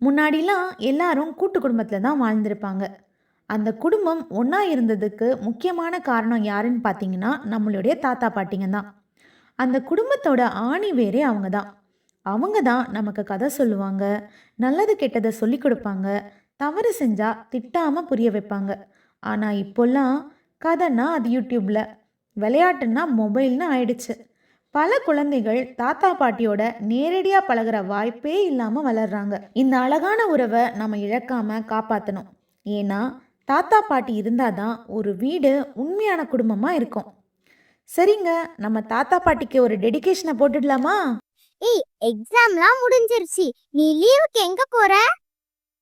முன்னாடிலாம் எல்லாரும் கூட்டு குடும்பத்தில் தான் வாழ்ந்திருப்பாங்க. அந்த குடும்பம் ஒன்றா இருந்ததுக்கு முக்கியமான காரணம் யாருன்னு பார்த்தீங்கன்னா நம்மளுடைய தாத்தா பாட்டிங்க தான். அந்த குடும்பத்தோட ஆணி வேரே அவங்க தான். அவங்க தான் நமக்கு கதை சொல்லுவாங்க, நல்லது கெட்டதை சொல்லி கொடுப்பாங்க, தவறு செஞ்சால் திட்டாமல் புரிய வைப்பாங்க. ஆனால் இப்போல்லாம் கதைன்னா அது யூடியூப்பில், விளையாட்டுன்னா மொபைல்னு ஆயிடுச்சு. பல குழந்தைகள் தாத்தா பாட்டியோட நேரடியாக பழகுற வாய்ப்பே இல்லாமல் வளர்றாங்க. இந்த அழகான உறவை நம்ம இழக்காம காப்பாற்றணும். ஏன்னா தாத்தா பாட்டி இருந்தால் தான் ஒரு வீடு உண்மையான குடும்பமாக இருக்கும். சரிங்க, நம்ம தாத்தா பாட்டிக்கு ஒரு டெடிகேஷனை போட்டுடலாமா? ஏய், எக்ஸாம்லாம் முடிஞ்சிருச்சு. நீ லீவுக்கு எங்க போற?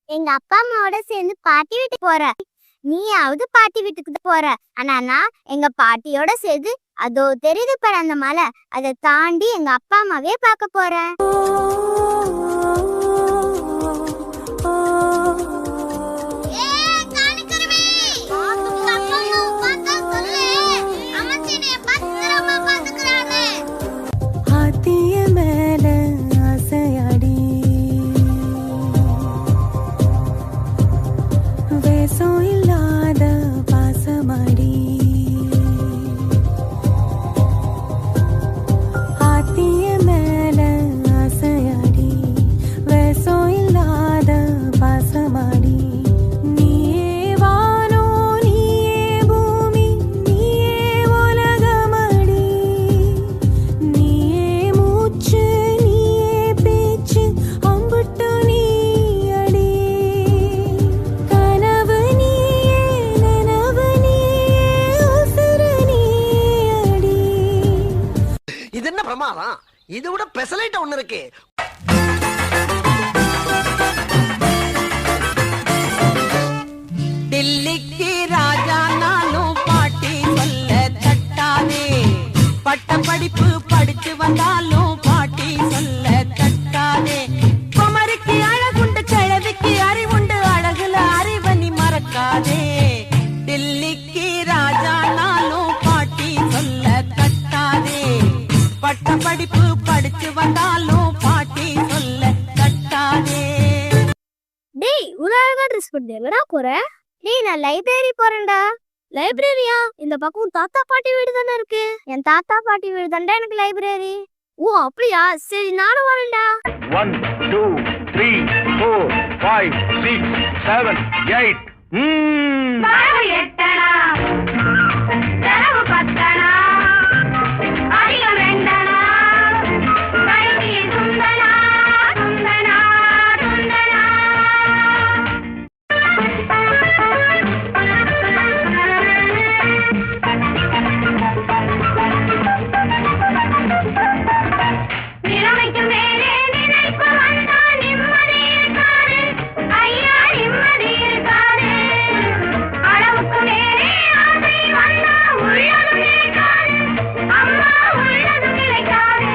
எங்க அப்பா அம்மாவோட சேர்ந்து பாட்டி வீட்டுக்கு போற. நீயாவது பாட்டி வீட்டுக்கு போற. ஆனா நான் எங்க பாட்டியோட சேர்ந்து அதோ தெரியுது பாரு அந்த மலை, அதை தாண்டி எங்க அப்பா அம்மாவே பார்க்க போறேன். இது விட பெசலைட் ஒண்ணு இருக்கு. டில்லிக்கு ராஜா நானும் பாட்டி சொல்ல தட்டாதே, பட்ட படிப்பு படிச்சு வந்தாலும் பாட்டி சொல்ல தட்டாதே. குமரிக்கு அழகுண்டு, கிழவிக்கு அறிவுண்டு, அழகுல அறிவனி மறக்காதே. டில்லிக்கு ராஜா நானும் பாட்டி சொல்ல தட்டாதே, பட்ட படிப்பு படிச்சு வந்தாலும் பாட்டி சொல்ல தட்டாதே. டேய், உலக ட்ரெஸ் போட்டு எங்கடா போற? டேய், நான் லைப்ரரி போறேன்டா. லைப்ரரியா? இந்த பக்கம் தாத்தா பாட்டி வீடு தானே இருக்கு. என் தாத்தா பாட்டி வீடு தான்டா எனக்கு லைப்ரரி. ஓ அப்படியா? சரி, நானும் வரேன்டா. 1 2 3 4 5 6 7 8 தரவு எட்டனா, தரவு பத்தனா, அதிகம் ரெண்டனா, கைதி துந்தனா, துந்தனா, துந்தனா. நிலைமைக்கு மேலே நினைப்பு வந்தா நிம்மதி இருக்காது, ஐயா நிம்மதி இருக்காது. அளவுக்கு மேலே ஆசை வந்தா உள்ளதும் நிலைக்காது, அம்மா உள்ளதும் நிலைக்காது.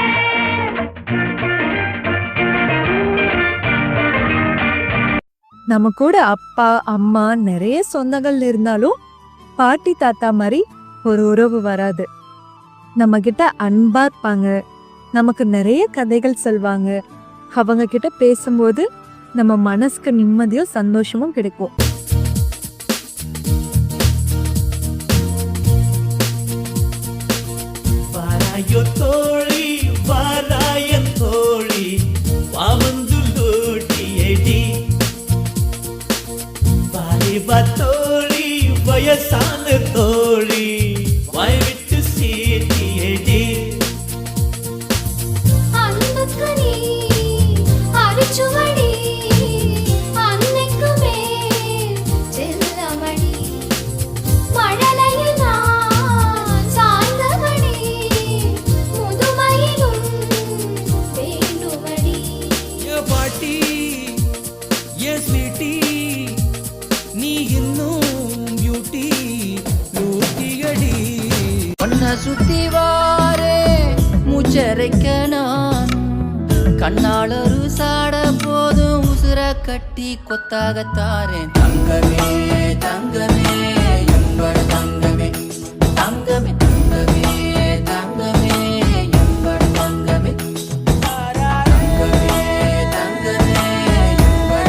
நம்ம கூட அப்பா அம்மா நிறைய சொந்தங்கள் இருந்தாலும் பாட்டி தாத்தா மாதிரி ஒரு உறவு வராது. நம்ம கிட்ட அன்பா இருப்பாங்க, நமக்கு நிறைய கதைகள் சொல்வாங்க. அவங்க கிட்ட பேசும்போது நம்ம மனசுக்கு நிம்மதியும் சந்தோஷமும் கிடைக்கும். வாராயோ தோழி, வாராயன் தோழி, வாவந்து லோட்டியடி. வாலிபா தோழி, வயசான தோழி, வாய் விட்டு சீட்டியடி. அன்புக்கு நீ அடிச்சுவடி, அன்னைக்குமே செல்லமடி, மழலையில் நான் சாய்ந்தபடி, முதுமையிலும் வேண்டுமடி. ஏ பாட்டி, ஏ ஸ்வீட்டி, நீ இன்னும் பியூட்டி பியூட்டியடி. ஒன்ன சுத்தி வாரே மூச்சரைக்க நான், கண்ணால் ஒரு சாட போதும் உசுர கட்டி கொத்தாகத்தாரேன். தங்கமே தங்கமே என்பட தங்கமே, தங்கமே தங்கமே தங்கமே என்பட தங்கமே, தங்கமே தங்கமே என்பட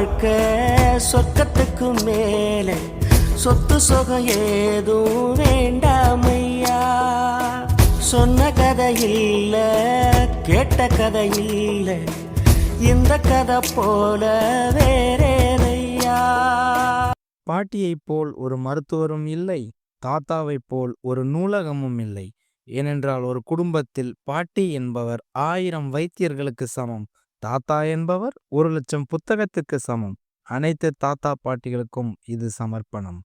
வாழ்க்கை சொர்க்கத்துக்கு மேலே சொத்து சுகம் ஏதும் வேண்டாமையா. சொன்ன கதை இல்ல, கேட்ட கதை இல்ல, இந்த கதை போல வேறேதையா. பாட்டியைப் போல் ஒரு மருத்துவரும் இல்லை, தாத்தாவைப் போல் ஒரு நூலகமும் இல்லை. ஏனென்றால் ஒரு குடும்பத்தில் பாட்டி என்பவர் 1000 வைத்தியர்களுக்கு சமம், தாத்தா என்பவர் 1,00,000 புத்தகத்துக்கு சமம். அனைத்து தாத்தா பாட்டிகளுக்கும் இது சமர்ப்பணம்.